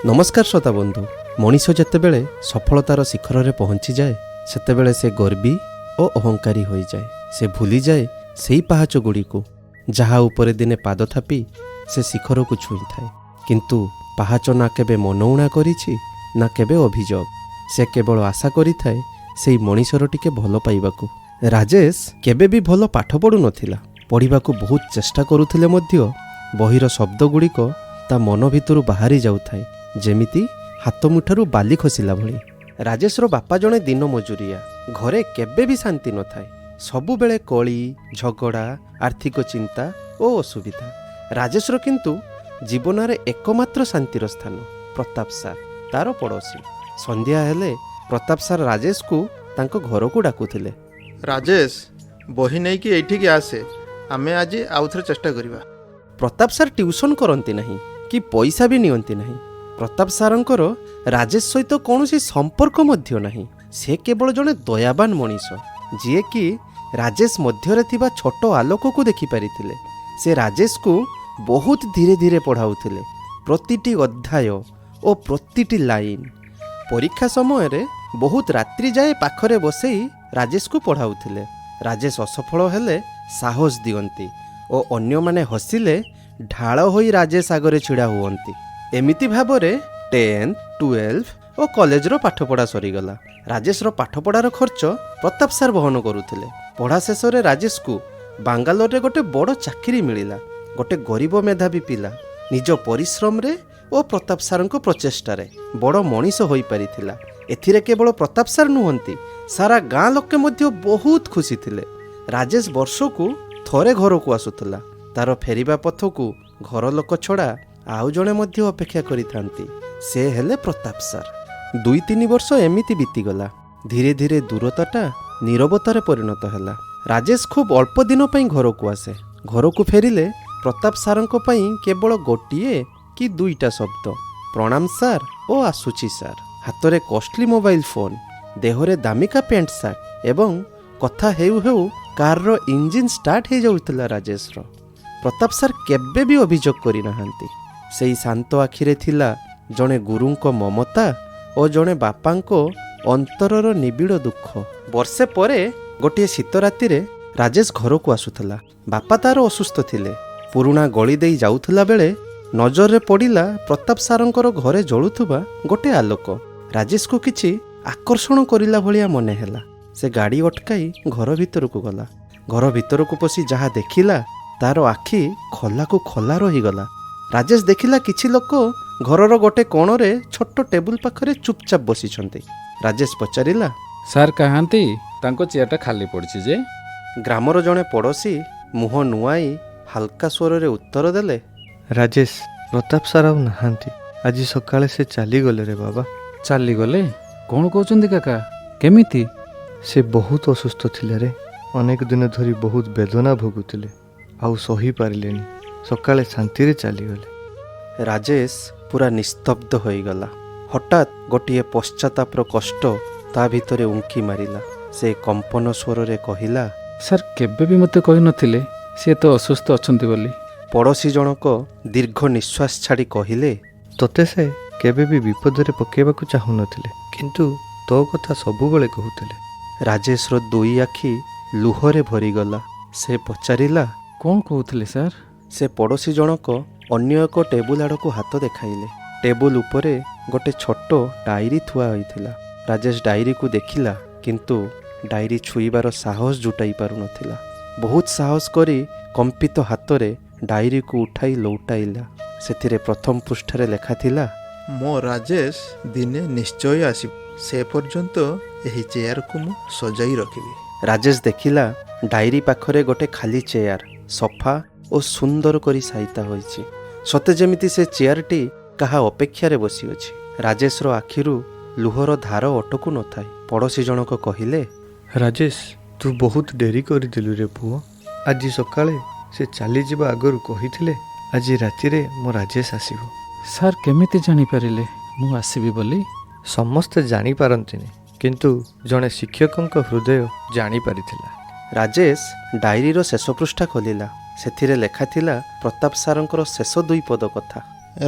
नमस्कार श्रोता बंधु। मनीष जेतेबेले सफलतार शिखर में पहुँची जाए सेतेबेले से गर्वी और अहंकारी हो जाए। से भूली जाए से पाहाच गुड़ी को जहा उपरे दिने पाद थापी से शिखर को छुई थाए, किंतु पाहाच ना केबे मनउणा करिछि ना केबे अभियोग। से केवल आशा करि थाए से मनीषर टिके भल पाइबाकू। राजेश केबे भी भल पाठ पढ़ु नथिला, पढ़िबाकू बहुत चेष्टा करुथिले मध्य बहिर शब्द गुड़िक ता मन भितरु बाहरी जाउथाए जेमिति हाथ मुठारू बाली खसिला भली। राजेशर बापा जणे दिन मजुरिया, घरे केबे भी शांति न थाए। सबु बेले कली झगड़ा, आर्थिक चिंता और असुविधा। राजेशर किंतु जीवन रे एकमात्र शांतिर स्थान प्रताप सार तार पड़ोसी। संध्या हेले प्रताप सार राजेश को तांको घर को डाकुथिले। राजेश बही नहीं कि एठी के आसे, आमे आज आउथरे चेष्टा करिबा। प्रताप सार ट्यूशन करंती नहीं कि पैसा भी नियंती नहीं। प्रताप सारंकर राजेश सहित कौनसी संपर्क मध्य नहीं। से केवल जड़े दयावान मनीष जी कि राजेश मध्य थिबा छोट आलोक को देखि पारिथिले। से राजेश को बहुत धीरे धीरे पढ़ाउथिले, प्रतिटी अध्याय और प्रतिटी लाइन। परीक्षा समय रे बहुत रात्रि जाए पाखरे बसई राजेश को पढ़ाउथिले। राजेश असफल हेले साहस दियंती और अन्य माने हसिले ढाल होई राजेश आगरे छिड़ा हुअंती। एमिति भाबरे 10, 12 और कॉलेज रो पाठपढ़ा सरीगला। राजेश रो पाठपढ़ार खर्च प्रताप सार बहन करुथिले। पढ़ा शेष रे राजेश को बांगालोर रे गोटे बड़ चाकरी मिलिला। गोटे गरीब मेधावी पिला निज परिश्रम रे और प्रताप सारंको प्रचेष्टा रे बड़ मनीष होई परिथिला। एथिरे केवल प्रताप सार नुहंती, सारा गाँ लोके मध्य बहुत खुशी थिले। राजेश वर्षकू थरे घर को आसुथला। तार फेरिबा पथ को घर लोक छड़ा आउ जणे मध्य अपेक्षा करिथांती, से हेले प्रताप सार। 2-3 वर्ष एमिति बीतीगला। धीरे धीरे दूरताटा नीरवतार परिणत हैला। राजेश खूब अल्प दिन पई घर को आसे। घर को फेरिले प्रताप सारंको पई केवल गोटिए कि 2टा शब्द, प्रणाम सार और आसुची सार। हाथरे कॉस्टली मोबाइल फोन, देहरे दामिका पेंट सार्ट एवं कथा हेउ हेउ कार रो इंजिन स्टार्ट हो जाउतला राजेश रो। प्रताप सार केबे भी अभियोग करि नाहांती। सेई शांत आखिरे थिला जणे गुरुंको ममता और जणे बापांको अंतरर निबिड़ दुख। वर्षे परे गोटे शीत राति रे राजेश घर को आसुथला। बापा तार असुस्थ थिले। पुराणा गली देई जाउथला बेले नजर रे पड़िला प्रताप सारंकर घरे जळुथुबा गोटे आलोक। राजेश को किछि आकर्षण करिला भलिया मने हैला। से गाड़ी अटकाई घर भीतर को गला। घर भीतर को पसी जहा देखिला तार आखि खला को खला रहीगला। राजेश देखिला किछि लोक घरर गोटे कोणरे छोट टेबुल पाखरे चुपचाप बसिछंती। राजेश पचारिला, सार कहांती तांको चेयरटा खाली पड़छि जे? ग्रामर जणे पड़ोसी मुह नुआई हल्का स्वर रे उत्तर देले, राजेश प्रताप सार आउ नाहांती। आज सकाळे से चली गले रे बाबा। चली गले? कोन कहउचंदी काका? केमिति? से बहुत असुस्थ थिले रे। अनेक दिन धरी बहुत वेदना भोगुथिले, आउ सही पारिलेनी। सकाळे शांति रे चली गले। राजेश पूरा निस्तब्ध होई गला। हठात गोटिए पश्चातापर कष्ट ता भितरे उंकी मारिला। से कंपन स्वर रे कहिला, सार केबे भी मते कहि नथिले से तो असुस्थ अछंती बोली। पड़ोसी जनक दीर्घ निश्वास छाड़ी कहिले, तोते से केबे भी विपद रे पकेबाकू चाहू नथिले, किंतु तो कथा सबुबेले कहूथिले। राजेश रो 2 आखि लुहरे भरीगला। से पचारिला, कोन कहउथिले सार? से पड़ोसी जनक अन्य एक टेबुल आड़क हाथ देखाइले। टेबुल उपरे गोटे छोट डायरी थुआ होइथिला। राजेश डायरी को देखिला, किंतु डायरी छुईबार साहस जुटाई पारु नथिला। बहुत साहस करी कंपित हाथरे डायरी को उठाई लौटाइला। सेथिरे प्रथम पृष्ठरे लेखा थिला, मो राजेश दिने निश्चय आसी, से पर्यंत एही चेयर को मु सजाई रखिबी। राजेश देखिला डायरी पाखरे गोटे खाली चेयर, सफा और सुंदर करी साइता होइछि। सते जेमिति से चेयरटी कहा अपेक्षा रे बसी अछि। राजेश रो आखिरु लुहर धार अटकु न थाए। पड़ोसी जनक कहिले, राजेश तू बहुत डेरी कर दिलु रे पुओ। आज सकाळे से चली जिबा आगरु कहिथिले आज राति रे मो राजेश आसीबो। सार केमिति जानि पारिले मु आसीबी बोली? समस्ते जानि पारंतिनी, किंतु जणे शिक्षकଙ୍କ हृदय जानि पारिथिला। राजेश डायरी रो शेष पृष्ठा खोलिला। ସେଥିରେ ଲେଖା ଥିଲା ପ୍ରତାପ ସାରଙ୍କର ଶେଷ 2 ପଦ କଥା।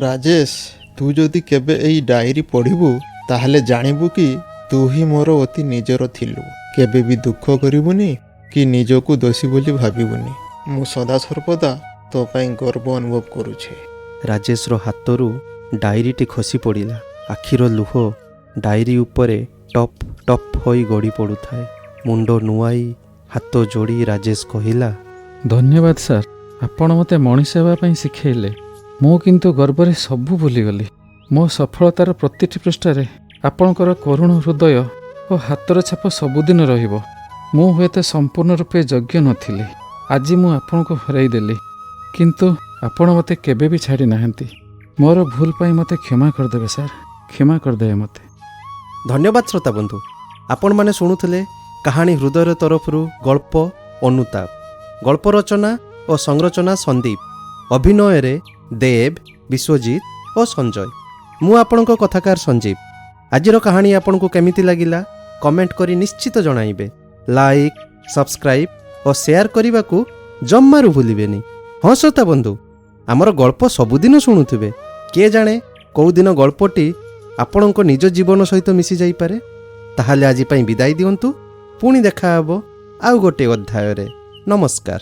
ରାଜେଶ, ତୁ ଯଦି କେବେ ଏଇ ଡାଏରୀ ପଢ଼ିବୁ ତାହେଲେ ଜାଣିବୁ କି ତୁ ହିଁ ମୋର ଅତି ନିଜର ଥିଲୁ। କେବେ ବି ଦୁଃଖ କରିବୁନି କି ନିଜକୁ ଦୋଷୀ ବୋଲି ଭାବିବୁନି। ମୁଁ ସଦାସର୍ବଦା ତୋ ପାଇଁ ଗର୍ବ ଅନୁଭବ କରୁଛି। ରାଜେଶର ହାତରୁ ଡାଏରୀଟି ଖସି ପଡ଼ିଲା। ଆଖିର ଲୁହ ଡାଏରୀ ଉପରେ ଟପ୍ ଟପ୍ ହୋଇ ଗଡ଼ି ପଡ଼ୁଥାଏ। ମୁଣ୍ଡ ନୁଆଇ ହାତ ଯୋଡ଼ି ରାଜେଶ କହିଲା, ଧନ୍ୟବାଦ ସାର୍, ଆପଣ ମୋତେ ମଣିଷ ହେବା ପାଇଁ ଶିଖେଇଲେ। ମୁଁ କିନ୍ତୁ ଗର୍ବରେ ସବୁ ଭୁଲିଗଲି। ମୋ ସଫଳତାର ପ୍ରତିଟି ପୃଷ୍ଠାରେ ଆପଣଙ୍କର କରୁଣ ହୃଦୟ ଓ ହାତର ଛାପ ସବୁଦିନ ରହିବ। ମୁଁ ହୁଏତ ସମ୍ପୂର୍ଣ୍ଣ ରୂପେ ଯୋଗ୍ୟ ନଥିଲି। ଆଜି ମୁଁ ଆପଣଙ୍କୁ ହରାଇ ଦେଲି, କିନ୍ତୁ ଆପଣ ମୋତେ କେବେ ବି ଛାଡ଼ି ନାହାନ୍ତି। ମୋର ଭୁଲ ପାଇଁ ମୋତେ କ୍ଷମା କରିଦେବେ ସାର୍, କ୍ଷମା କରିଦେବେ ମୋତେ। ଧନ୍ୟବାଦ ଶ୍ରୋତା ବନ୍ଧୁ। ଆପଣମାନେ ଶୁଣୁଥିଲେ କାହାଣୀ ହୃଦୟର ତରଫରୁ ଗଳ୍ପ ଅନୁତାପ। ଗଳ୍ପ ରଚନା ଓ ସଂରଚନା ସନ୍ଦୀପ। ଅଭିନୟରେ ଦେବ, ବିଶ୍ୱଜିତ ଓ ସଞ୍ଜୟ। ମୁଁ ଆପଣଙ୍କ କଥାକାର ସଞ୍ଜୀବ। ଆଜିର କାହାଣୀ ଆପଣଙ୍କୁ କେମିତି ଲାଗିଲା କମେଣ୍ଟ କରି ନିଶ୍ଚିତ ଜଣାଇବେ। ଲାଇକ୍, ସବସ୍କ୍ରାଇବ୍ ଓ ସେୟାର କରିବାକୁ ଜମାରୁ ଭୁଲିବେନି। ହଁ ଶ୍ରୋତା ବନ୍ଧୁ, ଆମର ଗଳ୍ପ ସବୁଦିନ ଶୁଣୁଥିବେ। କିଏ ଜାଣେ କେଉଁଦିନ ଗଳ୍ପଟି ଆପଣଙ୍କ ନିଜ ଜୀବନ ସହିତ ମିଶି ଯାଇପାରେ। ତାହେଲେ ଆଜି ପାଇଁ ବିଦାୟ ଦିଅନ୍ତୁ। ପୁଣି ଦେଖା ହେବ ଆଉ ଗୋଟିଏ ଅଧ୍ୟାୟରେ। ନମସ୍କାର।